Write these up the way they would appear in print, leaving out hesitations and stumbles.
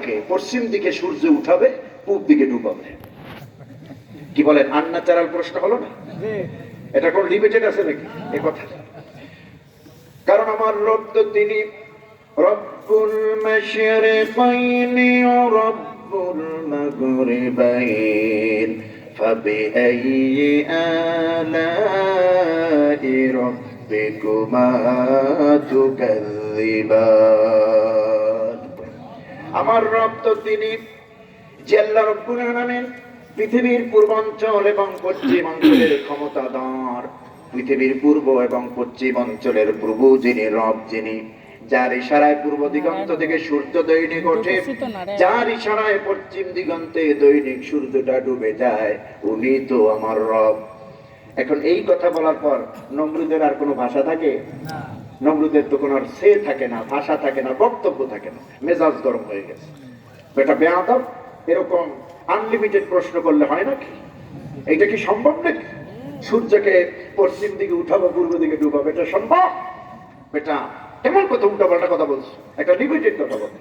থাকে পশ্চিম দিকে সূর্য উঠাবে, পূব দিকে ডুবাবে। কি বলেন, আনন্যাচারাল প্রশ্ন হলো না? এটা কোন লিমিটেড আছে নাকি এ কথা? কারণ আমার রব তো তিনি রব্বুল মাশরিকাইনি ওয়া রব্বুল মাগরিবাইন ফাবিআইয়ি আলাই রাব্বিকুমা তুকাযযিবান। আমার রব তো তিনি যে আল্লাহ রব্বুল আলামিন, পৃথিবীর পূর্বাঞ্চল এবং পশ্চিম অঞ্চলের ক্ষমতাধর, পৃথিবীর পূর্ব এবং পশ্চিম অঞ্চলের প্রভু যিনি, রব যিনি, যার ইশারায় পূর্ব দিগন্ত থেকে সূর্য দৈনিক ওঠে, যার ইশারায় পশ্চিম দিগন্তে দৈনিক সূর্যটা ডুবে যায়, উনি তো আমার রব। এখন এই কথা বলার পর নমরুদের আর কোনো ভাষা থাকে? নমরুদের তো কোনো সে থাকে না, ভাষা থাকে না, বক্তব্য থাকে না, মেজাজ গরম হয়ে গেছে। এটা বেয়াদব, এরকম আনলিমিটেড প্রশ্ন করলে হয় নাকি? এইটা কি সম্ভব নাকি? সূর্যকে পশ্চিম দিকে উঠাবো, পূর্ব দিকে ডুবাবো, এটা সম্ভব? এটা এমন কথা, উল্টাপাল্টা কথা বলছো, একটা লিমিটেড কথা বল।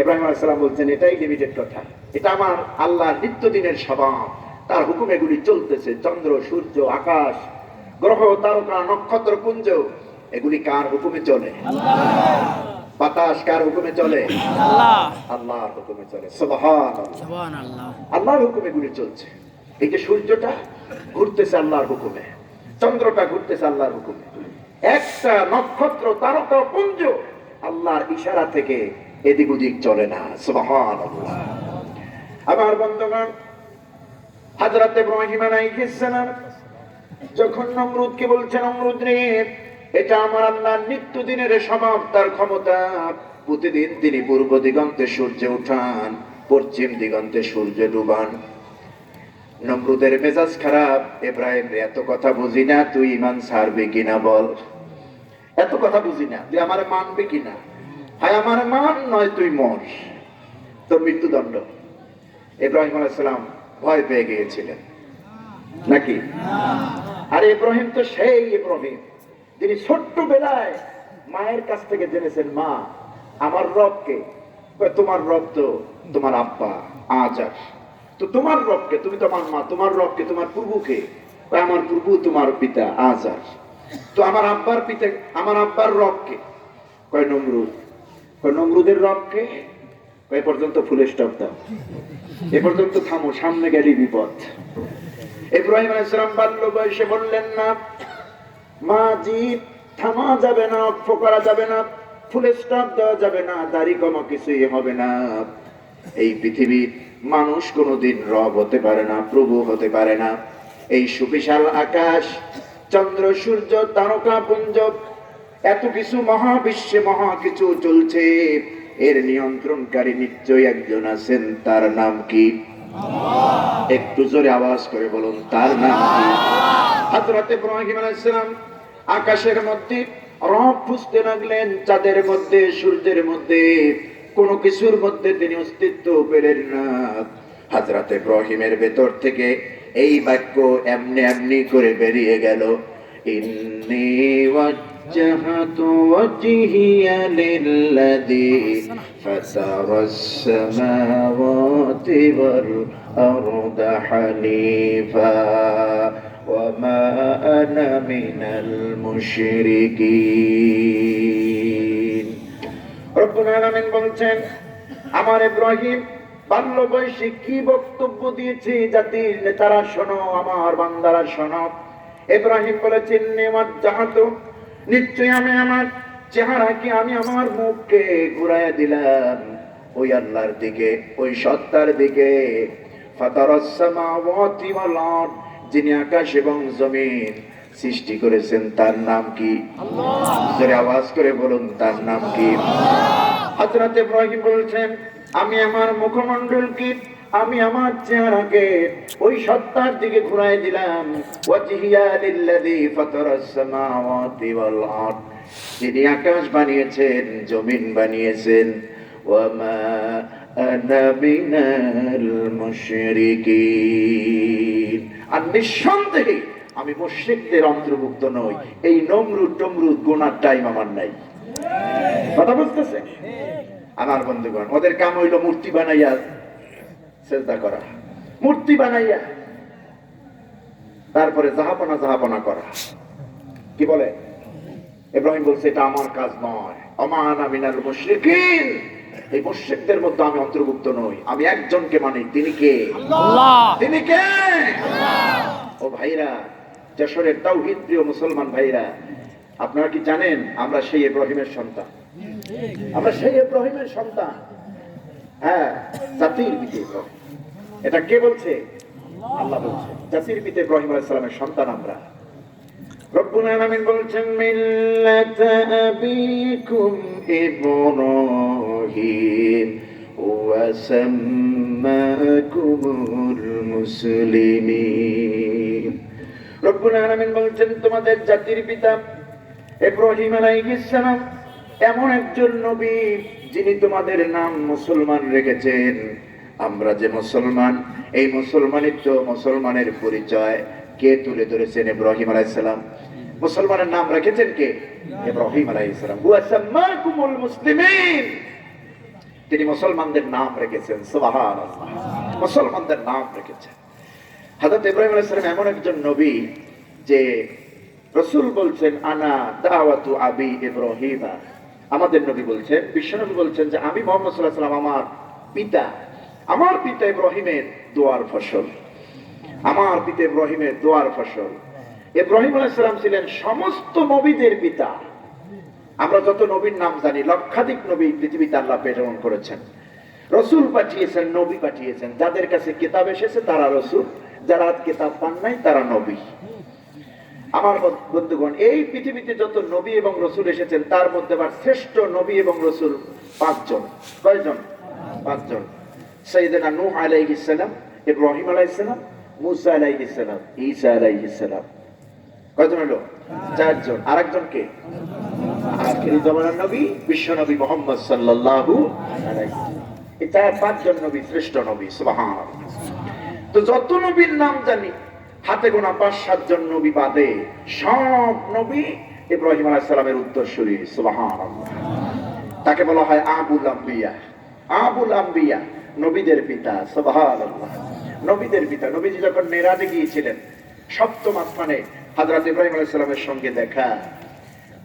ইব্রাহিম আলাইহিস সালাম বলছেন এটাই লিমিটেড কথা, এটা আমার আল্লাহর নিত্যদিনের স্বভাব, তার হুকুম এগুলি চলতেছে। চন্দ্র, সূর্য, আকাশ, গ্রহ, তারকা, নক্ষত্র পুঞ্জ, এগুলি কার হুকুমে চলে? বাতাস কার হুকুমে চলে? আল্লাহর হুকুমে চলে। সুবহানাল্লাহ, আল্লাহর হুকুমে এগুলি চলছে। এই যে সূর্যটা ঘুরতেছে আল্লাহর হুকুমে, চন্দ্রটা ঘুরতেছে আল্লাহর হুকুমে, একটা নক্ষত্র, তারকা পুঞ্জ আল্লাহর ইশারা থেকে এদিক ওদিক চলে না। সুবহানাল্লাহ। আমার বন্ধুগণ, হযরত ইব্রাহিম আলাইহিস সালাম যখন নমরুদকে বলছেন, নমরুদ রে, এটা আমার আল্লাহর নিত্যদিনের স্বভাব, তার ক্ষমতা, প্রতিদিন তিনি পূর্ব দিগন্তে সূর্য উঠান, পশ্চিম দিগন্তে সূর্য ডুবান। নমরুদের মেজাজ খারাপ, ইব্রাহিম রে, এত কথা বুঝি না, তুই ঈমান ছাড়বি কিনা বল। এত কথা বুঝি না, তুই আমারে মানবি কিনা? হয় আমার মান, নয় তুই মর, তোর মৃত্যুদণ্ড। ইব্রাহিম আলাইহিস সালাম ভয় পেয়ে গিয়েছিলেন নাকি? আরে ইব্রাহিম তো সেই ইব্রাহিম যিনি ছোট্টবেলায় মায়ের কাছ থেকে জেনেছেন, মা আমার রবকে। তোমার রব তো তোমার আব্বা আজার, তো তোমার রবকে, তুমি তো আমার মা, তোমার রবকে, তোমার প্রভুকে। আমার প্রভু তোমার পিতা আজার, তো আমার আব্বার পিতা, আমার আব্বার রবকে? কয় নমরুদ। কয় নমরুদের রবকে? এ পর্যন্ত ফুলের স্টপ দাও, এ পর্যন্ত থামো, সামনে গেলে বিপদ। ইব্রাহিম আলাইহিস সালাম বাল্য বয়সে বললেন না, মা জি থামা যাবে না, অক্ষ করা যাবে না, ফুলের স্টপ দেওয়া যাবে না, দাড়ি কমা কিছুই হবে না। এই পৃথিবীর মানুষ কোনোদিন রব হতে পারে না, প্রভু হতে পারে না। এই সুবিশাল আকাশ, চন্দ্র, সূর্য, তারকা পুঞ্জ, এত কিছু মহাবিশ্বে মহা কিছু চলছে, এর নিয়ন্ত্রণকারী নিশ্চয়ই একজন আছেন। তার নাম কি? একটু জোরে আওয়াজ করে বলুন, তার নাম কি? হযরত ইব্রাহিম আলাইহিস সালাম আকাশের মধ্যে রব খুঁজতে লাগলেন, চাঁদের মধ্যে, সূর্যের মধ্যে, কোন কিছুর মধ্যে তিনি অস্তিত্ব পেলেন না। হযরত ইব্রাহিমের ভেতর থেকে এই বাক্য এমনি এমনি করে বেরিয়ে গেল, ইন্নী ওয়াজ্জাহতু ওয়াজহিয়া লিল্লাযী ফাতারাস সামাওয়াতি ওয়াল আরদা হানিফা ওয়া মা আনা মিনাল মুশরিকিন। রব্বুল আলামিন বলছেন, আমার ইব্রাহিম বাল্য বয়সে কি বক্তব্য দিয়েছে জাতির নেতারা শোনো, আমার বান্দারা শোনো। ইব্রাহিম বলেছেন, ওয়াজ্জাহতু, নিশ্চয়ই আমি আমার চেহারাকে, আমি আমার মুখকে ঘুরাইয়া দিলাম ওই আল্লাহর দিকে, ওই সত্তার দিকে। ফাতারাস সামাওয়াতি ওয়াল আরদ, যিনি আকাশ এবং জমিন সৃষ্টি করেছেন, তার নাম কি? আল্লাহ। জোরে আওয়াজ করে বলুন, তার নাম কি? হযরত ইব্রাহিম বলছেন, আমি আমার মুখমণ্ডলকে, আমি আমার চেহারাকে ওই সত্তার দিকে ঘুরাই দিলাম। ওয়াজহিয়া লিল্লাযী ফাতারাস সামাওয়াতি ওয়াল আরদ, যিনি আকাশ বানিয়েছেন, জমিন বানিয়েছেন। ওয়া মা আনা মিনাল মুশরিকিন, আর নিঃসন্দেহে আমি মুশরিকদের অন্তর্ভুক্ত নই। এই নমরুদ টমরুদ গোনার টাইম আমার নাই। কথা বুঝতেছে? আমার বন্ধুগণ, ওদের কাম হইল মূর্তি বানাইয়া সেজদা করা, মূর্তি বানাইয়া তারপরে জাহাপনা জাহাপনা করা। কি বলে? ইব্রাহিম বলছে এটা আমার কাজ নয়। আনা মিনাল মুশরিকিন, এই মুশরিকদের মধ্যে আমি অন্তর্ভুক্ত নই। আমি একজনকে মানি, তিনি কে? আল্লাহ। তিনি কে? আল্লাহ। ও ভাইরা, যশোরের তাওহীদ প্রিয় মুসলমান ভাইরা, আপনারা কি জানেন আমরা সেই ইব্রাহিমের সন্তান? আমরা সেই ইব্রাহিমের সন্তান। হ্যাঁ, জাতির পিতা ইব্রাহিম। এটা কে বলছে? আল্লাহ বলছে। জাতির পিতা ইব্রাহিম আলাইহিস সালামের সন্তান আমরা। রব্বুল আলামিন বলছেন মিল্লাত আবিকুম ইব্রাহিম ওয়া সাম্মাকুমুল মুসলিমিন। রব্বুল আলামিন বলছেন তোমাদের জাতির পিতা ইব্রাহিম আলাইহিস সালাম এমন একজন নবী যিনি তোমাদের নাম মুসলমান রেখেছেন। আমরা যে মুসলমান, এই মুসলমানিত্ব, মুসলমানের পরিচয় কে তুলে ধরেছেন? ইব্রাহিম আলাইহিস সালাম। মুসলমানের নাম রেখেছেন কে? ইব্রাহিম আলাইহিস সালাম। ওয়া সাম্মাকুমুল মুসলিমিন, তিনি মুসলমানদের নাম রেখেছেন। সুবহানাল্লাহ, মুসলমানদের নাম রেখেছেন। হযরত ইব্রাহিম আলাইহিস সালাম এমন একজন নবী যে রাসূল বলছেন আনা দাওয়াতু আবি ইব্রাহিম। আমাদের নবী বলছেন, বিশ্বনবী বলছেন যে আমি মুহাম্মদ সাল্লাল্লাহু আলাইহি ওয়াসাল্লাম আমার পিতা ইব্রাহিমের দোয়ার ফসল। আমার পিতা ইব্রাহিমের দোয়ার ফসল। ইব্রাহিম আলাইহিস সালাম ছিলেন সমস্ত নবীদের পিতা। আমরা যত নবীর নাম জানি, লক্ষাধিক নবী পৃথিবীতে আল্লাহ প্রেরণ করেছেন। রাসূল পাঠিয়েছেন, নবী পাঠিয়েছেন। যাদের কাছে কিতাব এসেছে তারা রাসূল, যারা কিতাব পান নাই তারা নবী। আমার বন্ধুগণ, এই পৃথিবীতে যত নবী এবং রাসূল এসেছেন তার মধ্যে আবার শ্রেষ্ঠ নবী এবং রাসূল 5 জন। কয়জন? 5 জন। সাইয়েদনা নূহ আলাইহিস সালাম, ইব্রাহিম আলাইহিস সালাম, মুসা আলাইহিস সালাম, ঈসা আলাইহিস সালাম। কয়জন হলো? 4 জন। আরেকজন কে? আখিরি জামানার নবী বিশ্ব নবী মুহাম্মদ সাল্লাল্লাহু আলাইহি ওয়াসাল্লাম। এই 4-5 জন নবী শ্রেষ্ঠ নবী। সুবহানাল্লাহ। তো যত নবীর নাম জানি, হাতে গোনা 5-7 জন নবী বাদে সব নবী ইব্রাহিম আলাইহিস সালামের উত্তরসূরি। সুবহানাল্লাহ। তাকে বলা হয় আবুল আম্বিয়া। আবুল আম্বিয়া, নবীদের পিতা। সুবহানাল্লাহ, নবীদের পিতা। নবীজি যখন মেরাজে গিয়েছিলেন, সপ্তম আসমানে হযরত ইব্রাহিম আলাইহিস সালামের সঙ্গে দেখা।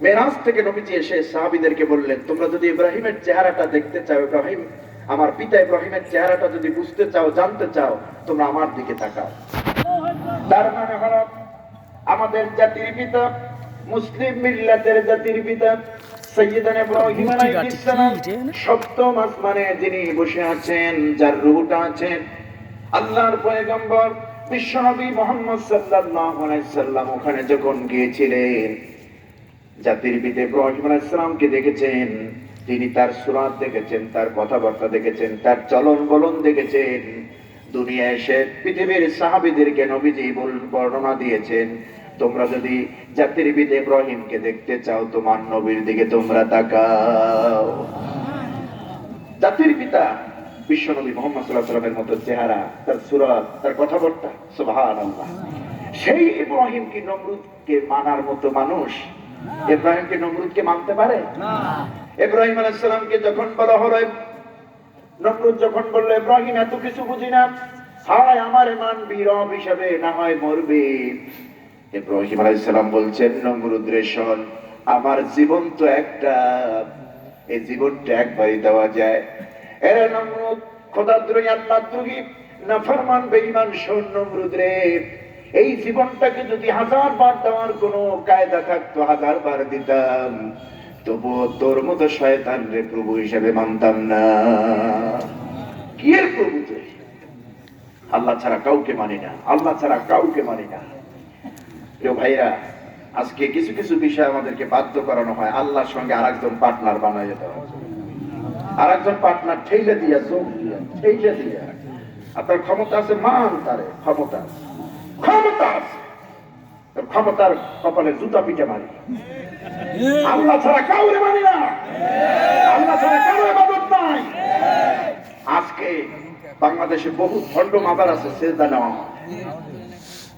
মেরাজ থেকে নবীজি এসে সাহাবীদেরকে বললেন, তোমরা যদি ইব্রাহিমের চেহারাটা দেখতে চাও, ইব্রাহিম আমার পিতা ইব্রাহিমের চেহারাটা যদি বুঝতে চাও, জানতে চাও, তোমরা আমার দিকে তাকাও। তার মানে হলো আমাদের জাতির পিতা, মুসলিম মিল্লাতের জাতির পিতা সাইয়েদনা ইব্রাহিম আলাইহিস সালাম সপ্তম আসমানে যিনি বসে আছেন, যার রূহটা আছেন, আল্লাহর পয়গম্বর বিশ্বনবী মুহাম্মদ সাল্লাল্লাহু আলাইহি সাল্লাম ওখানে যখন গিয়েছিলেন, জাতির পিতা ইব্রাহিম আলাইহিস সালামকে দেখেছেন। তিনি তার সুরাত দেখেছেন, তার কথাবার্তা দেখেছেন, তার চলন বলন দেখেছেন। দুনিয়ায় এসে পৃথিবীর সাহাবীদেরকে নবীজি বর্ণনা দিয়েছেন, তোমরা যদি জাতির পিতা ইব্রাহিমকে দেখতে চাও, তোমার নবীর দিকে তোমরা তাকাও। জাতির পিতা বিশ্বনবী মুহাম্মদ সাল্লাল্লাহু আলাইহি ওয়াসাল্লামের মতো চেহারা, তার সুরাত, তার কথাবার্তা। সুবহানাল্লাহ। সেই ইব্রাহিম কি নমরুদকে মানার মতো মানুষ? ইব্রাহিমকে নমরুদকে মানতে পারে না। ইব্রাহিম আলাইহিস সালামকে যখন বলা হলো, নমরুদ যখন বলল ইব্রাহিম এত কিছু বুঝি না, হায় আমার মানবি, রব হিসাবে না হয় মরবে। ইব্রাহিম আলাইহিস সালাম বলছেন, নমরুদ রে শোন, আমার জীবন তো একটা, এই জীবনটা একবারই দেওয়া যায়। এরে নমরুদ, খোদাদ্রোহী, আল্লাহদ্রোহী, নাফরমান, বেঈমান, শোন নমরুদ রে, এই জীবনটাকে যদি 1000 বার দেওয়ার কোনো কায়দা থাকতো 1000 বার দিতাম, তবুও তোর মতো শয়তান রে প্রভু হিসেবে মানতাম না। কি এর প্রভু তুই? আল্লাহ ছাড়া কাউকে মানি না, আল্লাহ ছাড়া কাউকে মানি না। প্রিয় ভাইরা, আজকে কিছু কিছু বিষয় আমাদেরকে বাধ্য করানো হয় আল্লাহর সঙ্গে আরেকজন পার্টনার বানাইয়ে দেওয়া, আরেকজন পার্টনার ঠেলে দিয়া, যোগ দিয়া, ঠেলে দিয়া। আপনার ক্ষমতা আছে, মান তারে, ক্ষমতা আছে, ক্ষমতা আছে, ক্ষমতার কপালে জুতা পিঠে মারি। আল্লাহ ছাড়া কাউরে মানি না, আল্লাহ ছাড়া কারো ইবাদত নাই। আজকে বাংলাদেশে বহু ভণ্ড মাজার আছে, সেজদা নেওয়া।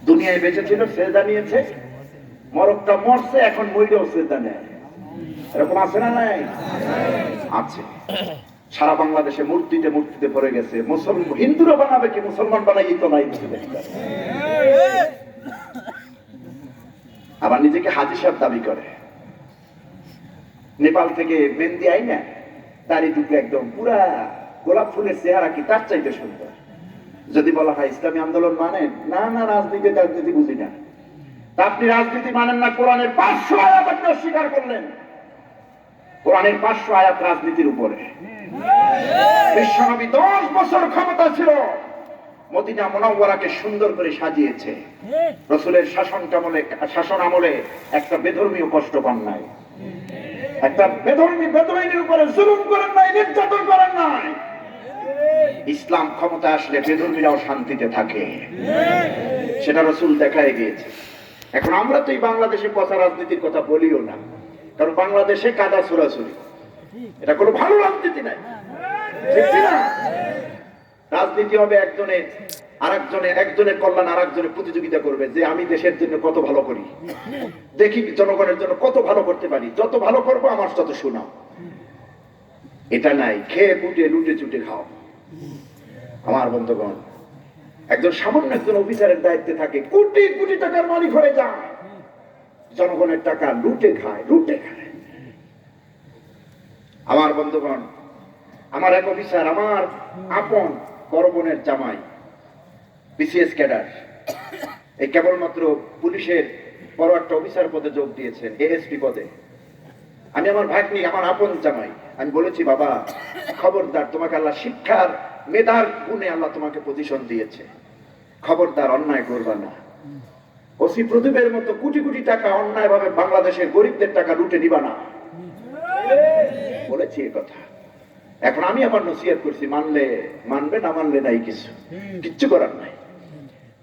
দুনিয়ায় বেঁচে ছিল, সেজদা নিয়েছে, মরকটা মরছে, এখন মইরেও সেজদা নেয়। এরকম আছে না? নাই? আছে। সারা বাংলাদেশে মূর্তিতে মূর্তিতে ভরে গেছে। হিন্দুরা বানাবে কি, মুসলমান বানাই তো নাই। আবার নিজেকে হাজি সাহেব দাবি করে। নেপাল থেকে মেহেন্দি আই না, তারই দুটো একদম পুরা গোলাপ ফুলের চেহারা কি তার চাইতে সুন্দর। যদি বলা হয় ইসলামী আন্দোলন মানেন, না না রাজনীতি বুঝি না। তা আপনি রাজনীতি মানেন না, কোরআনের 500 আয়াত আপনি অস্বীকার করলেন। কোরআনের 500 আয়াত রাজনীতির উপরে। বিশ্বনবী 10 বছর ক্ষমতা ছিল, মদিনা মুনাওয়ারাকে সুন্দর করে সাজিয়েছে। রাসূলের শাসন আমলে একটা বেধর্মীয় কষ্ট পান নাই, একটা বেদুইনের উপরে জুলুম করেন নাই, নির্যাতন করেন নাই। ইসলাম ক্ষমতা আসলে বেধর্মীরাও শান্তিতে থাকে, সেটা রাসূল দেখায় গিয়েছে। এখন আমরা তো এই বাংলাদেশে পচা রাজনীতির কথা বলিও না, কারণ বাংলাদেশে কাদা ছোড়াছুড়ি, এটা কোনো ভালো রাজনীতি নাই, ঠিক না? রাজনীতি হবে একজনের কল্যাণ আরেকজনে প্রতিযোগিতা করবে, যে আমি দেশের জন্য কত ভালো করি, দেখি জনগণের জন্য কত ভালো করতে পারি, যত ভালো করবো আমার তত শোনাও। এটা নাই, খেয়ে পুটে লুটে চুটে খাও। আমার বন্ধুগণ, সামান্য একজন অফিসারের দায়িত্বে থাকে, কোটি কোটি টাকার মালিক হয়ে যায়, জনগণের টাকা লুটে খায়। আমার বন্ধুগণ, আমার এক অফিসার, আমার আপন বড় বোনের জামাই, বিসিএস ক্যাডার, এই কেবলমাত্র পুলিশের বড় একটা অফিসার পদে যোগ দিয়েছেন, এএসপি পদে। আমি আমার ভাগ্নি, আমার আপন জামাই, আমি বলেছি, বাবা খবরদার, তোমাকে আল্লাহ শিক্ষার মেধার গুণে আল্লাহ তোমাকে পজিশন দিয়েছে, খবরদার অন্যায় করবা না। ওসি প্রদীপের মতো কোটি কোটি টাকা অন্যায় ভাবে বাংলাদেশের গরিবদের টাকা লুটে নিবা না, বলেছি এ কথা। এখন আমি আমার নসিহত করছি, মানলে মানবে, না মানলে নাই, কিচ্ছু করার নাই।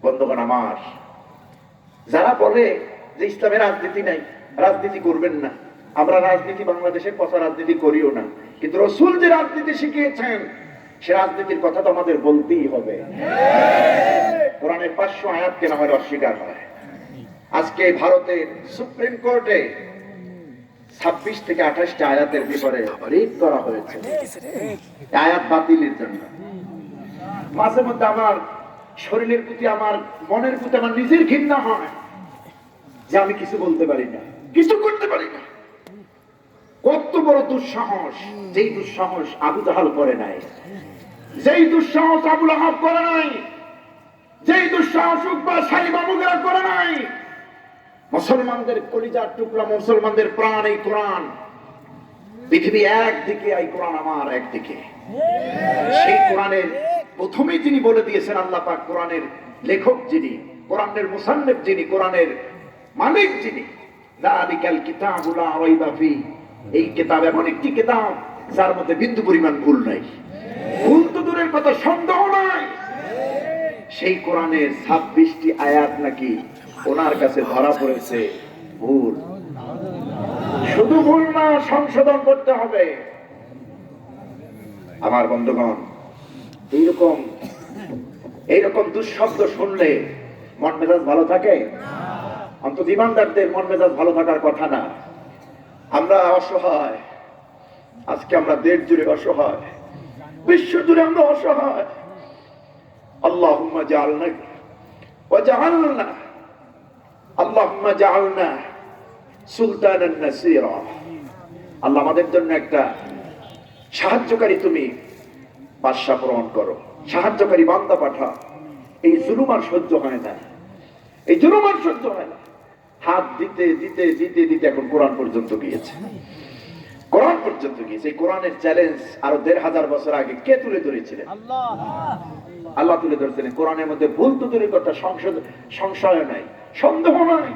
বন্ধুগণ আমার, যারা বলে যে ইসলামের রাজনীতি নাই, রাজনীতি করবেন না, আমরা রাজনীতি বাংলাদেশের পচা রাজনীতি করিও না, কিন্তু রাসূল যে রাজনীতি শিখিয়েছেন সে রাজনীতির কথা তো আমাদের বলতেই হবে। কোরআনের 500 আয়াত কেন হয় অস্বীকার হয়? আজকে ভারতের সুপ্রিম কোর্টে 26 থেকে 28টা আয়াতের ব্যাপারে রিট করা হয়েছে, আয়াত বাতিলের জন্য। মাঝে মধ্যে আমার শরীরের প্রতি, আমার মনের প্রতি আমার নিজের ঘৃণা হয় যে আমি কিছু বলতে পারি না, কিছু করতে পারি না। কত বড় দুঃসাহস! যেই দুঃসাহস আবু জাহাল করে নাই, যেই দুঃসাহস আবু লাহাব করে নাই, যেই দুঃসাহস উকবা সাইবা মুগীরা করে নাই। মুসলমানদের কলিজার টুকরা, মুসলমানদের প্রাণ এই কোরআন। পৃথিবী একদিকে, এই কোরআন আমার একদিকে। সেই কোরআনের প্রথমেই যিনি বলে দিয়েছেন আল্লাহ পাক, কোরআনের লেখক যিনি, কোরআনের মুসান্নিফ যিনি, কোরআনের মালিক যিনি, যালিকাল কিতাবু লা রাইবা ফি, এই কিতাব এমন একটি কিতাব যার মধ্যে বিন্দু পরিমাণ ভুল নাই, ভুল তো দূরের কথা, সন্দেহ নাই। সেই কোরআনের 26টি আয়াত নাকি ওনার কাছে ধরা পড়েছে ভুল। শুধু ভুল না, সংশোধন করতে হবে। আমার বন্ধুগণ, এইরকম দুঃশব্দ শুনলে মন মেজাজ ভালো থাকে? অন্তত ইমানদারদের মন মেজাজ ভালো থাকার কথা না। আমরা অসহায়, আজকে আমরা দেশ জুড়ে অসহায়, বিশ্ব জুড়ে আমরা অসহায়। আল্লাহুম্মা জাআলনা ওয়া জাআলনা, আল্লাহুম্মা জাআলনা সুলতানান নাসীরা। আল্লাহ আমাদের জন্য একটা সাহায্যকারী তুমি বাদশা প্রেরণ করো, সাহায্যকারী বান্দা পাঠাও। এই জুলুম আর সহ্য হয় না, এই জুলুম আর সহ্য হয় না। হাত দিতে দিতে দিতে দিতে এখন কোরআন পর্যন্ত গিয়েছে, কোরআন পর্যন্ত গিয়েছে। এই কোরআনের চ্যালেঞ্জ আরো 1500 বছর আগে কে তুলে ধরেছিলেন? আল্লাহ তুলে ধরেছিলেন। কোরআনের মধ্যে ভুল তো দূরের কথা, সংশয় নাই, সন্দেহ নাই।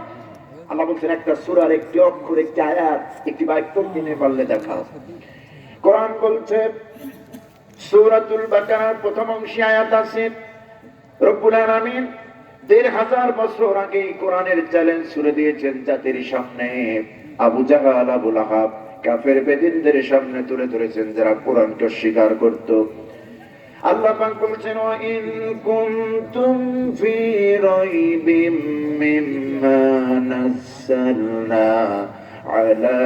আল্লাহ বলছেন একটা সূরার একটি অক্ষর, একটি আয়াত, একটি বাক্য কিনে পারলে দেখাও। কোরআন বলছে, সূরাতুল বাকারার প্রথম অংশে আয়াত আছে, রব্বুল আলামিন 1500 বছর আগে কোরআনের চ্যালেঞ্জ ছুড়ে দিয়েছেন জাতির সামনে। আবু জাহাল, আবু লাহাব, কাফের বেদিনদের সামনে তুলে ধরেছেন, যারা কোরআনকে অস্বীকার করত। আল্লাহ পাক বলছেন, ওয়া ইন কুনতুম ফি রাইবিম মিম্মা নাযালনা আলা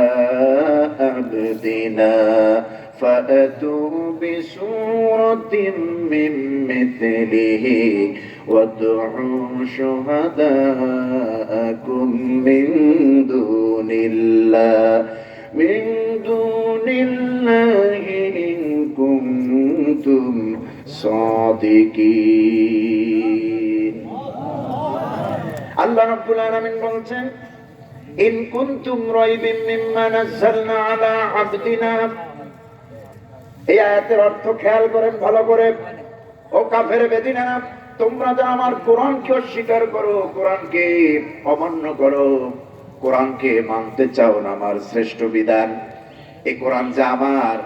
আবদিনা ফাআতু বিসূরাতিম মিন মিথলিহি ওয়াদউ শুহাদাআকুম মিন দুনিল্লাহি ইন কুনতুম সাদিকিন। আল্লাহ রাব্বুল আলামিন বলছেন, ইন কুনতুম রাইবিম মিম্মা নাযালনা আলা আবদিনা। এই আয়াতের অর্থ খেয়াল করেন ভালো করে। ও কাফের বেদিনেরা, তোমরা যা আমার কোরআনকে অস্বীকার করো, কোরআনকে অমান্য করো, কোরআনকে মানতে চাও না আমার শ্রেষ্ঠ বিধান, এই কোরআন যা আমার,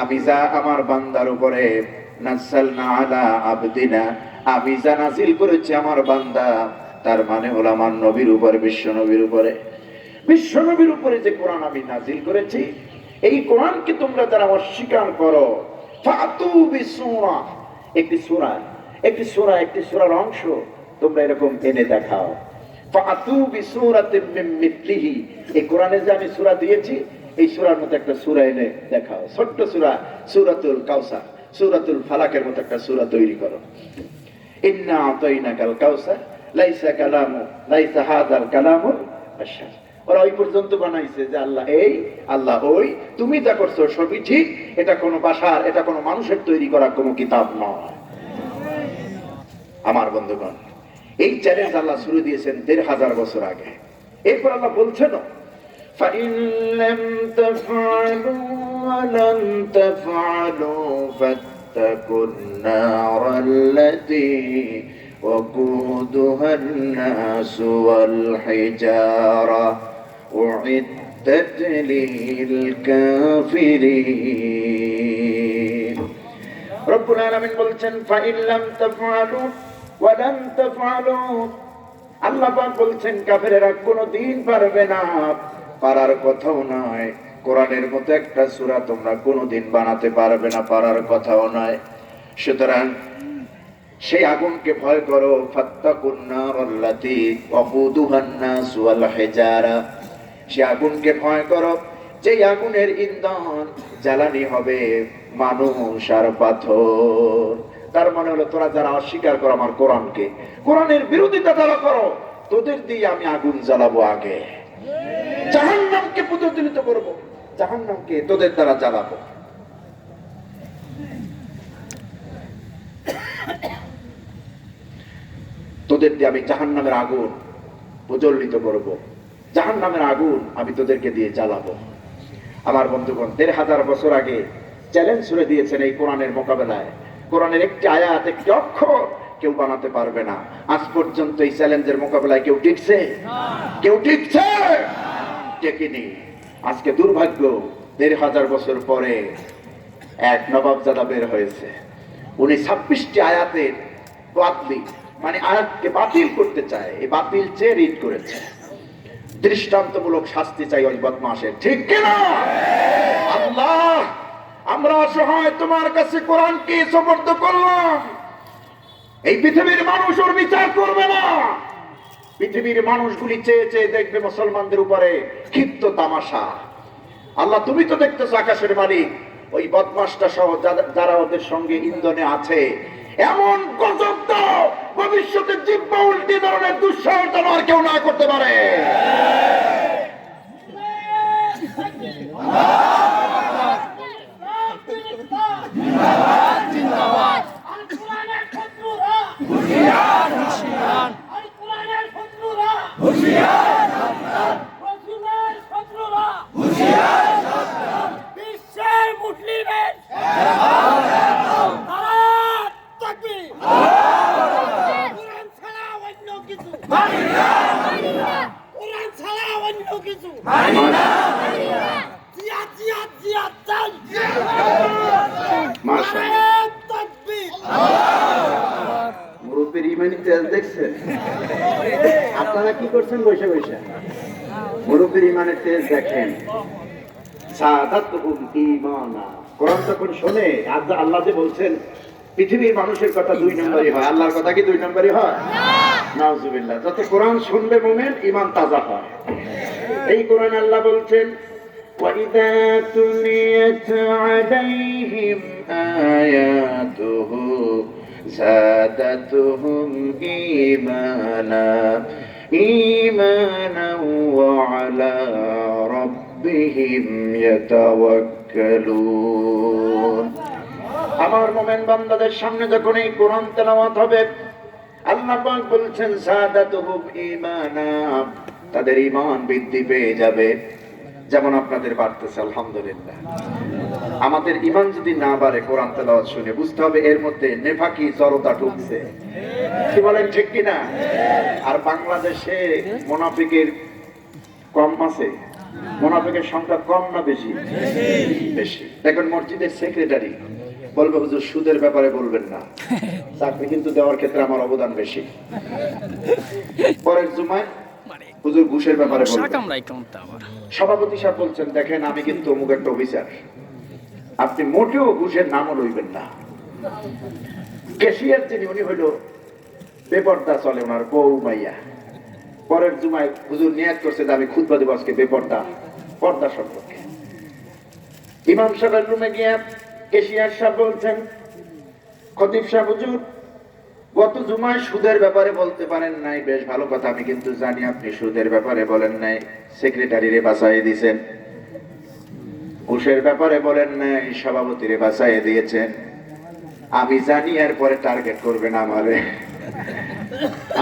আমি যা আমার বান্দার উপরে নাযালনা আলা আবদিনা, আমি যা নাজিল করেছি আমার বান্দা, তার মানে হলো আমার নবীর উপরে, বিশ্ব নবীর উপরে, বিশ্ব নবীর উপরে যে কোরআন আমি নাজিল করেছি, এই কোরআনকে তোমরা যারা অস্বীকার করো, ফাতু বিসূরা, একটি সূরা, একটি সূরা, একটি সূরার অংশ তোমরা এরকম এনে দেখাও। ফাতু বিসূরাতিম মিন মিথলিহি, এই কোরআনে যে আমি সূরা দিয়েছি, এই সূরার মতো একটা সূরা এনে দেখাও। ছোট্ট সূরা, সূরাতুল কাউসার, সূরাতুল ফালাকের মতো একটা সূরা তৈরি করো। ইন্না আতাইনাকাল কাউসার লাইসা কালামু লাইসা হাযাল কালামুল বাশার। ওরা ওই পর্যন্ত বানাইছে যে আল্লাহ এই, আল্লাহ ওই, তুমি যা করছো সবই ঠিক, এটা কোনো বাশার, এটা কোনো মানুষের তৈরি করা কোনো কিতাব নয়। আমার বন্ধুগণ, এই চ্যালেঞ্জ আল্লাহ শুরু দিয়েছেন ১৫০০ বছর আগে। এরপর আল্লাহ বলছেন, فَإِن لَّمْ تَفْعَلُوا وَلَن تَفْعَلُوا فَاتَّقُوا النَّارَ الَّتِي وَقُودُهَا النَّاسُ وَالْحِجَارَةُ أُعِدَّتْ لِلْكَافِرِينَ। রব্বুল আলামিন বলছেন, فَإِن لَّمْ تَفْعَلُوا وَلَن تَفْعَلُوا, আল্লাহ পাক বলছেন কাফেরেরা কোনোদিন পারবে না, পারার কথাও নয়। কোরআনের মতো একটা সূরা তোমরা কোনোদিন বানাতে পারবে না, পারার কথাও নয়। সুতরাং সেই আগুনকে ভয় করো, ফাত্তাকুন নারাল্লাতী ওয়াকুদুহান নাস ওয়াল হিজারা, সেই আগুনকে ভয় করো যেই আগুনের ইন্ধন জ্বালানি হবে মানুষ আর পাথর। তার মানে হলো তোরা যারা অস্বীকার করো আমার কোরআনকে, কোরআনের বিরোধিতা যারা করো, তোদের দিয়ে আমি আগুন জ্বালাবো আগে, জাহান্নামকে প্রজ্বলিত করব, জাহান্নামকে তোদের দ্বারা জ্বালাবো। তোদের দিয়ে আমি জাহান্নামের আগুন প্রজ্বলিত করব, জাহান্নামের আগুন আমি তোদেরকে দিয়ে জ্বালাবো। আমার বন্ধুগণ, ১৫০০ বছর আগে চ্যালেঞ্জ ছুড়ে দিয়েছেন এই কোরআনের মোকাবেলায়। কোরআনের একটি আয়াত, একটি অক্ষর কেউ বানাতে পারবে না। আজ পর্যন্ত এই চ্যালেঞ্জের মোকাবেলায় কেউ টিকছে? কেউ টিকছে? টেকেনি। আজকে দুর্ভাগ্য, ১৫০০ বছর পরে এক নবাবজাদা বের হয়েছে, উনি ২৬টি আয়াতের বাতিল, মানে আয়াতকে বাতিল করতে চায়, এই বাতিল চেয়ে রিড করেছে। দৃষ্টান্তমূলক শাস্তি চাই ওই বদমাশের, ঠিক কিনা? আল্লাহ, আমরা অসহায় তোমার কাছে কোরআনকে সুপর্দ করলাম। এই পৃথিবীর মানুষ ওর বিচার করবে না। পৃথিবীর মানুষগুলি চেয়ে চেয়ে দেখবে মুসলমানদের উপরে ক্ষিপ্ত তামাশা। আল্লাহ, তুমি তো দেখতেছো আকাশের মালিক, ওই বদমাশটা সহ যারা ওদের সঙ্গে ইন্ধনে আছে, এমন গজব দাও ভবিষ্যতে জিব্বা উল্টি ধরনের দুঃসাহস যেন আর কেউ না করতে পারে। মুরব্বীর ইমানি তেজ দেখছেন? আপনারা কি করছেন বসে বসে? মুরব্বীর ইমানের তেজ দেখেন। কোরআন যখন শোনে, আল্লাহ যে বলছেন পৃথিবীর মানুষের কথা ২ নম্বরই হয়, আল্লাহর কথা কি ২ নম্বরই হয়? নাউজুবিল্লাহ। যত কোরআন শুনলে মুমিন ইমান তাজা হয়। এই কোরআন আল্লাহ বলছেন, وإذا تليت عليهم آياته زادتهم إيمانا وعلى ربهم يتوكلون আমার মুমিন বান্দাদের সামনে যখন এই কোরআন তেলাওয়াত হবে আল্লাহ পাক বলছেন যাদাতুহুম ঈমানা, তাদের ঈমান বৃদ্ধি পেয়ে যাবে। যেমন আপনাদের বাড়তেছে আলহামদুলিল্লাহ। আমাদের ঈমান যদি না বাড়ে কোরআন তেলাওয়াত শুনে বুঝতে হবে এর মধ্যে নেফাকি জড়তা ঢুকছে। কি বলেন ঠিক কি না? আর বাংলাদেশে মুনাফিকের কম আছে? মুনাফিকের সংখ্যা কম না বেশি? বেশি। দেখুন মসজিদের সেক্রেটারি বলবে হুজুর সুদের ব্যাপারে বলবেন না, চাকরি কিন্তু দেওয়ার ক্ষেত্রে আমার অবদান বেশি। পরের জুমায় হুজুর ঘুষের ব্যাপারে বলবেন। সভাপতি সাহেব বলছেন দেখেন আমি কিন্তু অমুক একটা অফিসার, আপনি মোটেও ঘুষের নামও লইবেন না। ক্যাশিয়ার যিনি উনি হইল বেপর্দা চলে ওনার বউ মাইয়া। পরের জুমায় হুজুর নিয়াত করছে যে আমি খুতবা দেব আজকে পর্দা সম্পর্কে। ইমাম সাহেবের রুমে গিয়ে ক্যাশিয়ার সাহেব বলছেন খতিব সাহেব হুজুর গত জুমায় সুদের ব্যাপারে বলতে পারেন নাই, বেশ ভালো কথা, আমি কিন্তু জানি আপনি সুদের ব্যাপারে বলেন নাই, সেক্রেটারিরে বাঁচাই দিয়েছেন। ঘুষের ব্যাপারে বলেন নাই, সভাপতিরে বাঁচাই দিয়েছেন। আমি জানি এরপরে টার্গেট করবেন আমারে।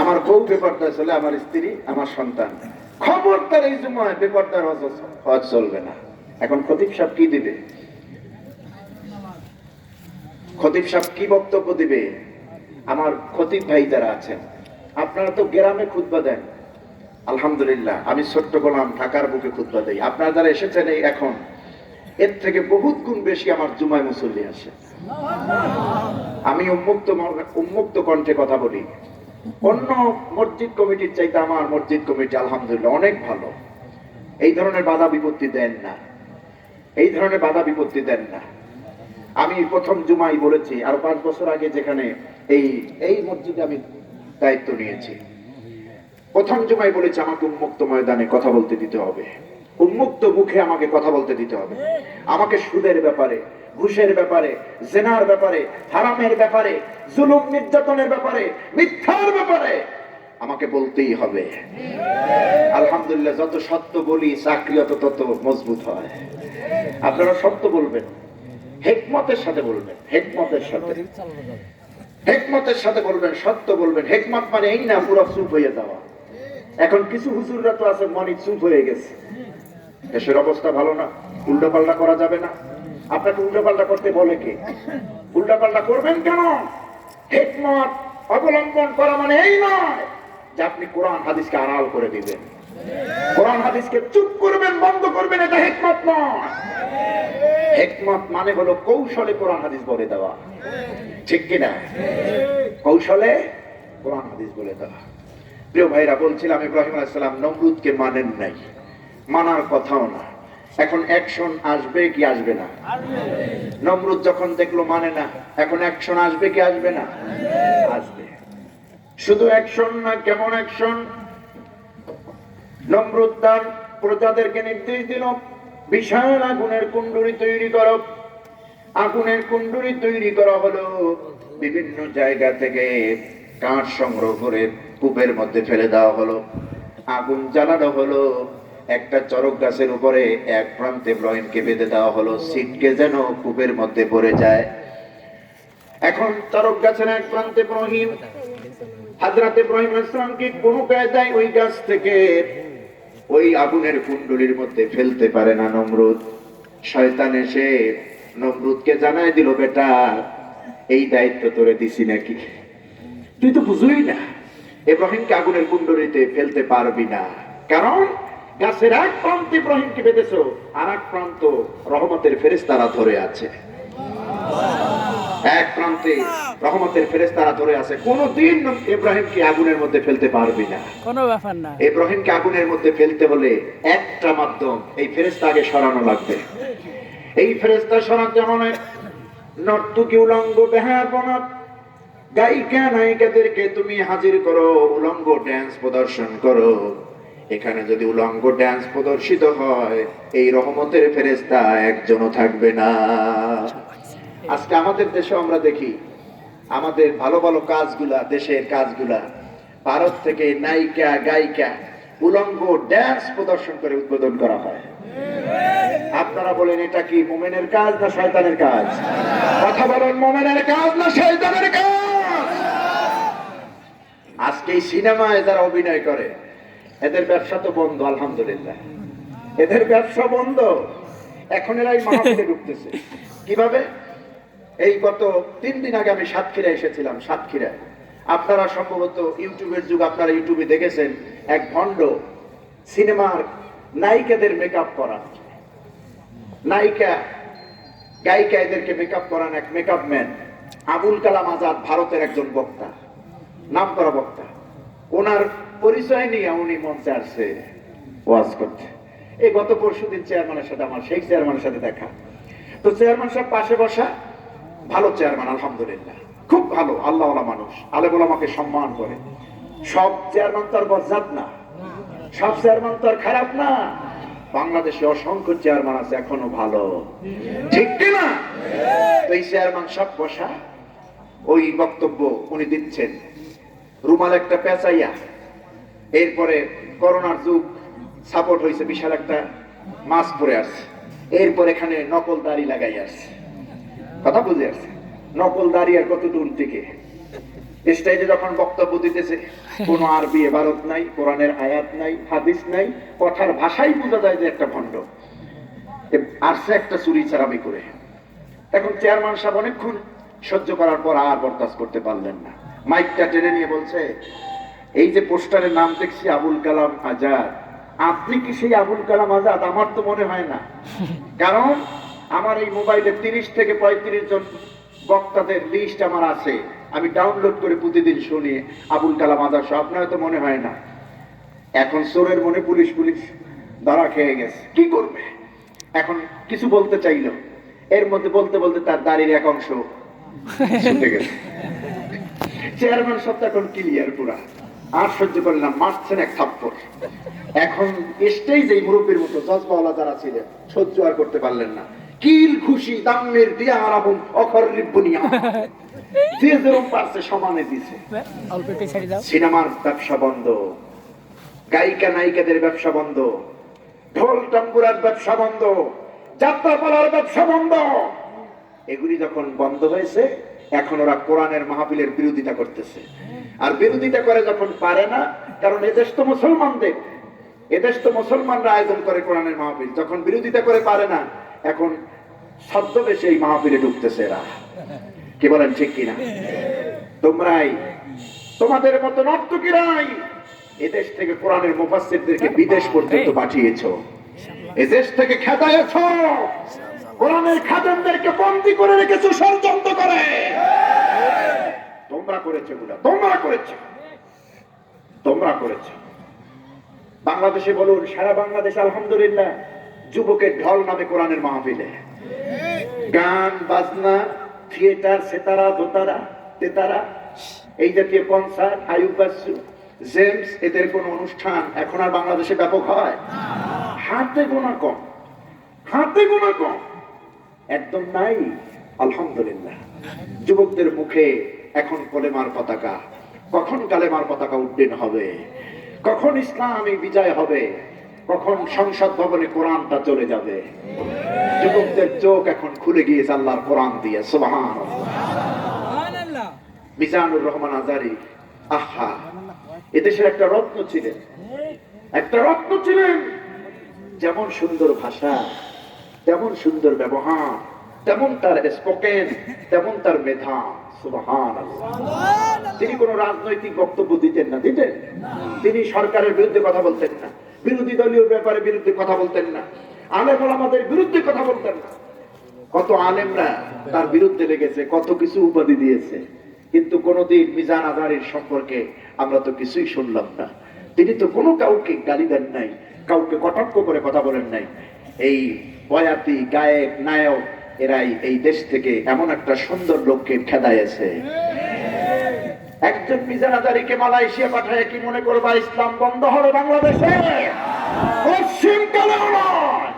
আমার বউ বেপর্দা চলে, আমার স্ত্রী, আমার সন্তান। খবরদার এই জুমায় বেপর্দার হজ চলবে না। এখন খতিব সাহেব কি দিবে? খতিব সাহেব কি বক্তব্য দিবে? আমার খতিব ভাই যারা আছেন আপনারা তো গ্রামে খুতবা দেন, আলহামদুলিল্লাহ। আমি ছোট্ট গোলাম ঢাকার বুকে খুতবা দেই। আপনারা যারা এসেছেন এই এখন এর থেকে বহুত গুণ বেশি আমার জুমায় মুসল্লি আসে। আমি উন্মুক্ত কণ্ঠে কথা বলি। অন্য মসজিদ কমিটির চাইতে আমার মসজিদ কমিটি আলহামদুলিল্লাহ অনেক ভালো। এই ধরনের বাধা বিপত্তি দেন না, এই ধরনের বাধা বিপত্তি দেন না। আমি প্রথম জুমাই বলেছি, আর 5 বছর আগে যেখানে এই মসজিদে আমি দায়িত্ব নিয়েছি, প্রথম জুমাই বলেছি আমাকে উন্মুক্ত ময়দানে কথা বলতে দিতে হবে, উন্মুক্ত মুখে আমাকে কথা বলতে দিতে হবে। আমাকে সুদের ব্যাপারে, ঘুষের ব্যাপারে, জেনার ব্যাপারে, হারামের ব্যাপারে, জুলুম নির্যাতনের ব্যাপারে, মিথ্যার ব্যাপারে আমাকে বলতেই হবে। আলহামদুলিল্লাহ যত সত্য বলি চাকরি তত মজবুত হয়। আপনারা সত্য বলবেন, হিকমতের সাথে বলবেন, হিকমতের সাথে বলবেন, সত্য বলবেন। হিকমত মানে এই না পুরো চুপ হয়ে যাওয়া। এখন কিছু হুজুররা তো আছে মনে চুপ হয়ে গেছে। দেশের অবস্থা ভালো না, উল্টাপাল্টা করা যাবে না। আপনাকে উল্টাপাল্টা করতে বলে কে? উল্টাপাল্টা করবেন কেন? হিকমত অবলম্বন করা মানে এই নয় যে আপনি কোরআন হাদিসকে আড়াল করে দিবেন, কোরআন হাদিসকে চুপ করবেন, বন্ধ করবেন। এটা হিকমত নয়। হিকমত মানে হলো কৌশলে কোরআন হাদিস বলে দেওয়া, ঠিক কিনা? কৌশলে কোরআন হাদিস বলে দেওয়া। প্রিয় ভাইরা, বলছিলাম ইব্রাহিম আলাইহিস সালাম নমরুদকে মানেন নাই, মানার কথাও না। এখন অ্যাকশন আসবে কি আসবে না? নমরুদ যখন দেখলো মানে না, এখন অ্যাকশন আসবে কি আসবে না? আসবে। শুধু অ্যাকশন না, কেমন অ্যাকশন? নমরুদ তার প্রজাদেরকে নির্দেশ দিল বিশাল আগুনের কুণ্ডুরি তৈরি করো। আগুনের কুণ্ডুরি তৈরি করা হলো, বিভিন্ন জায়গা থেকে কাঠ সংগ্রহ করে কূপের মধ্যে ফেলে দেওয়া হলো। আগুন জ্বালানো হলো। একটা চরক গাছের উপরে এক প্রান্তে ইব্রাহিমকে বেঁধে দেওয়া হলো, ছিটকে যেন কূপের মধ্যে পড়ে যায়। এখন চরক গাছের এক প্রান্তে ইব্রাহিম, হযরত ইব্রাহিম আলাইহিস সালামকে কোনো কায়দায় ওই গাছ থেকে ওই আগুনের কুণ্ডলীর মধ্যে ফেলতে পারে না নমরুদ। শয়তান এসে নমরুদকে জানাই দিল, বেটা এই দায়িত্ব তোরে দিছি নাকি? তুই তো বুঝুই না ইব্রাহিমকে আগুনের কুণ্ডলীতে ফেলতে পারবি না, কারণ গাছের এক প্রান্তে ইব্রাহিমকে বেঁধেছো, আর এক প্রান্ত রহমতের ফেরেশতারা ধরে আছে। এক প্রান্তে রহমতের ফেরেশতারা ধরে আছে। কোনদিন ইব্রাহিমকে আগুনের মধ্যে ফেলতে পারবি না, কোনো ব্যাপার না। ইব্রাহিমকে আগুনের মধ্যে ফেলতে হলে একটা মাধ্যম, এই ফেরেশতা আগে সরানো লাগবে। এই ফেরেশতা সরাতে হলে নর্তকী উলঙ্গ বেহায়াপনা গায়িকা নায়িকাদেরকে তুমি হাজির করো, উলঙ্গ ড্যান্স প্রদর্শন করো। এখানে যদি উলঙ্গ ড্যান্স প্রদর্শিত হয়, এই রহমতের ফেরেশতা একজনও থাকবে না। আজকে আমাদের দেশে আমরা দেখি আমাদের ভালো ভালো কাজগুলা, দেশের কাজগুলা, ভারত থেকে নায়িকা গায়িকা উলঙ্গ ড্যান্স প্রদর্শন করে উদ্বোধন করা হয়। আপনারা বলেন এটা কি মুমিনের কাজ না শয়তানের কাজ? কথা বলেন, মুমিনের কাজ না শয়তানের কাজ? আজকে এই সিনেমায় যারা অভিনয় করে এদের ব্যবসা তো বন্ধ, আলহামদুলিল্লাহ এদের ব্যবসা বন্ধ। এখন এরাই মাহফিলে ঢুকতেছে কিভাবে? এই গত 3 দিন আগে আমি সাতক্ষীরা এসেছিলাম। সাতক্ষীরায় আপনারা সম্ভবত ইউটিউবের যুগ, আপনারা ইউটিউবে দেখেছেন এক ভণ্ড সিনেমার নায়িকাদের মেকআপ করা, নায়িকা গায়িকা এদেরকে মেকআপ করান এক মেকআপ ম্যান আবুল কালাম আজাদ, ভারতের একজন বক্তা, নাম করা বক্তা। ওনার পরিচয় নিয়ে উনি মঞ্চে আসছে ওয়াজ করতে। এই গত পরশুদিন চেয়ারম্যানের সাথে আমার, সেই চেয়ারম্যানের সাথে দেখা। তো চেয়ারম্যান সাহেব পাশে বসা, ভালো চেয়ারম্যান আলহামদুলিল্লাহ, খুব ভালো আল্লাহওয়ালা মানুষ, আলেম ওলামাকে সম্মান করে। সব চেয়ারম্যান তো আর বজ্জাত না, সব চেয়ারম্যান তো আর খারাপ না। বাংলাদেশে অসংখ্য চেয়ারম্যান আছে এখনো ভালো, ঠিক কিনা? তো এই চেয়ারম্যান সব বসা, ওই বক্তব্য উনি দিচ্ছেন, রুমাল একটা পেঁচাইয়া। এরপরে করোনার যুগ, সাপোর্ট হয়েছে, বিশাল একটা মাস্ক পরে আসছে। এরপর এখানে নকল দাড়ি লাগাই আসছে, কথা বুঝে আসছে। নকল দাড়ি আর কত দূর থেকে স্টেজে যখন বক্তব্য দিতেছে, কোন আরবি ইবারত নাই, কোরআনের আয়াত নাই, হাদিস নাই, কথার ভাষাই বোঝা যায় যে একটা ভণ্ড আসছে একটা চুরি চারামি করে। এখন চেয়ারম্যান সাহেব অনেকক্ষণ সহ্য করার পর আর বরদাস্ত করতে পারলেন না, মাইকটা টেনে নিয়ে বলছে, এই যে পোস্টারের নাম দেখছি আবুল কালাম আজাদ, আপনি কি সেই আবুল কালাম আজাদ? আমার তো মনে হয় না, কারণ আমার এই মোবাইলে 30 থেকে 35 জন বক্তাদের লিস্ট আমার আছে, আমি ডাউনলোড করে প্রতিদিন শুনি আবুল কালাম আজাদ সব। আপনার তো মনে হয় না। এখন চোরের মনে পুলিশ পুলিশ ধরা খেয়ে গেছে, কি করবে? এখন কিছু বলতে চাইলো, এর মধ্যে বলতে বলতে তার দাড়ির এক অংশ ছুটে গেছে। চেয়ারম্যান সব এখন ক্লিয়ার পুরা, আর সহ্য করলাম, মারছেন এক থাপ্পড়। এখন স্টেজে মুরব্বীর মতো জজবাওয়ালা যারা ছিলেন সহ্য আর করতে পারলেন না, কিল খুশি দামের দিয়া আরাবুন অখর রিব্বুনিয়া, যে যেরকম পারছে সমানে দিছে। সিনেমার ব্যবসা বন্ধ, গায়িকা নায়িকাদের ব্যবসা বন্ধ, ঢোল টাম্বুরার ব্যবসা বন্ধ, যাত্রাপালার ব্যবসা বন্ধ। এগুলি যখন বন্ধ হয়েছে, এখন ওরা কোরআনের মাহফিলের বিরোধিতা করতেছে। আর বিরোধিতা করে যখন পারে না, কারণ এদেশ তো মুসলমানদের, এদেশ তো মুসলমানরা আয়োজন করে কোরআনের মাহফিল, যখন বিরোধিতা করে পারে না, এখন ছদ্মবেশে এই মাহফিলে ঢুকতেছে এরা। কি বলেন, ঠিক কিনা? তোমরাই, তোমাদের মতো নর্তকীরাই এদেশ থেকে কোরআনের মুফাসসিরদেরকে বিদেশ পর্যন্ত পাঠিয়েছো, এদেশ থেকে খেদায়েছো, কোরআনের খাদেমদেরকে বন্দী করে রেখেছো ষড়যন্ত্র করে। তোমরা করেছো এগুলা, তোমরা করেছো, তোমরা করেছো। বাংলাদেশে বলুন, সারা বাংলাদেশ আলহামদুলিল্লাহ যুবকের ঢল নামে কোরআনের মাহফিলে গান বাজনা, থিয়েটার, সেতারা, দোতারা, তেতারা, এই জাতীয় কনসার্ট, আয়ুবাসু, জেমস, এদের কোন অনুষ্ঠান এখন আর বাংলাদেশে ব্যাপক হয়? হাতে গোনা কম, হাতে গোনা কম, একদম নাই। আলহামদুলিল্লাহ যুবকদের মুখে এখন কলেমার পতাকা। কখন কালেমার পতাকা উড্ডীন হবে, কখন ইসলামী বিজয় হবে, কখন সংসদ ভবনে কোরআনটা চলে যাবে। যুবকদের চোখ এখন খুলে গিয়েছে আল্লাহর কোরআন দিয়ে, সুবহানাল্লাহ। মিজানুর রহমান আজারি, আহা, এদেশের একটা রত্ন ছিলেন, একটা রত্ন ছিলেন। যেমন সুন্দর ভাষা, তেমন সুন্দর ব্যবহার, তেমন তার স্পোকেন, তেমন তার মেধা, সুবহানাল্লাহ। তিনি কোন রাজনৈতিক বক্তব্য দিতেন না, দিতেন? তিনি সরকারের বিরুদ্ধে কথা বলতেন না, বিরোধী দলীয় ব্যাপারে বিরুদ্ধে কথা বলতেন না, আলেম ওলামাদের বিরুদ্ধে কথা বলতেন না। কত আলেমরা তার বিরুদ্ধে লেগেছে, কত কিছু উপাধি দিয়েছে, কিন্তু কোনদিন মিজান আজারির সম্পর্কে আমরা তো কিছুই শুনলাম না। তিনি তো কোনো কাউকে গালি দেন নাই, কাউকে কটাক্ষ করে কথা বলেন নাই। এই বয়াতি, গায়ক, নায়ক এরাই এই দেশ থেকে এমন একটা সুন্দর লোককে খেদাইছে। একদম একজন মিজানাদারিকে মালয়েশিয়া পাঠায় কি মনে করবা ইসলাম বন্ধ হবে বাংলাদেশে? পশ্চিমকালেও নয়,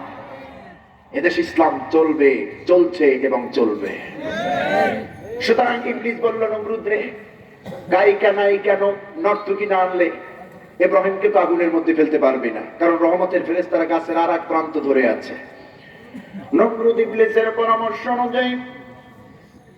এদেশ ইসলাম চলবে, চলছে এবং চলবে। সুতরাং ইবলিস বলল, নমরুদ রে, গায়িকা নাই কেন নর্তকী না আনলে ইব্রাহিমকে তো আগুনের মধ্যে ফেলতে পারবি না, কারণ রহমতের ফেরেশতারা গাছের আর এক প্রান্ত ধরে আছে। নমরুদ ইবলিসের পরামর্শ অনুযায়ী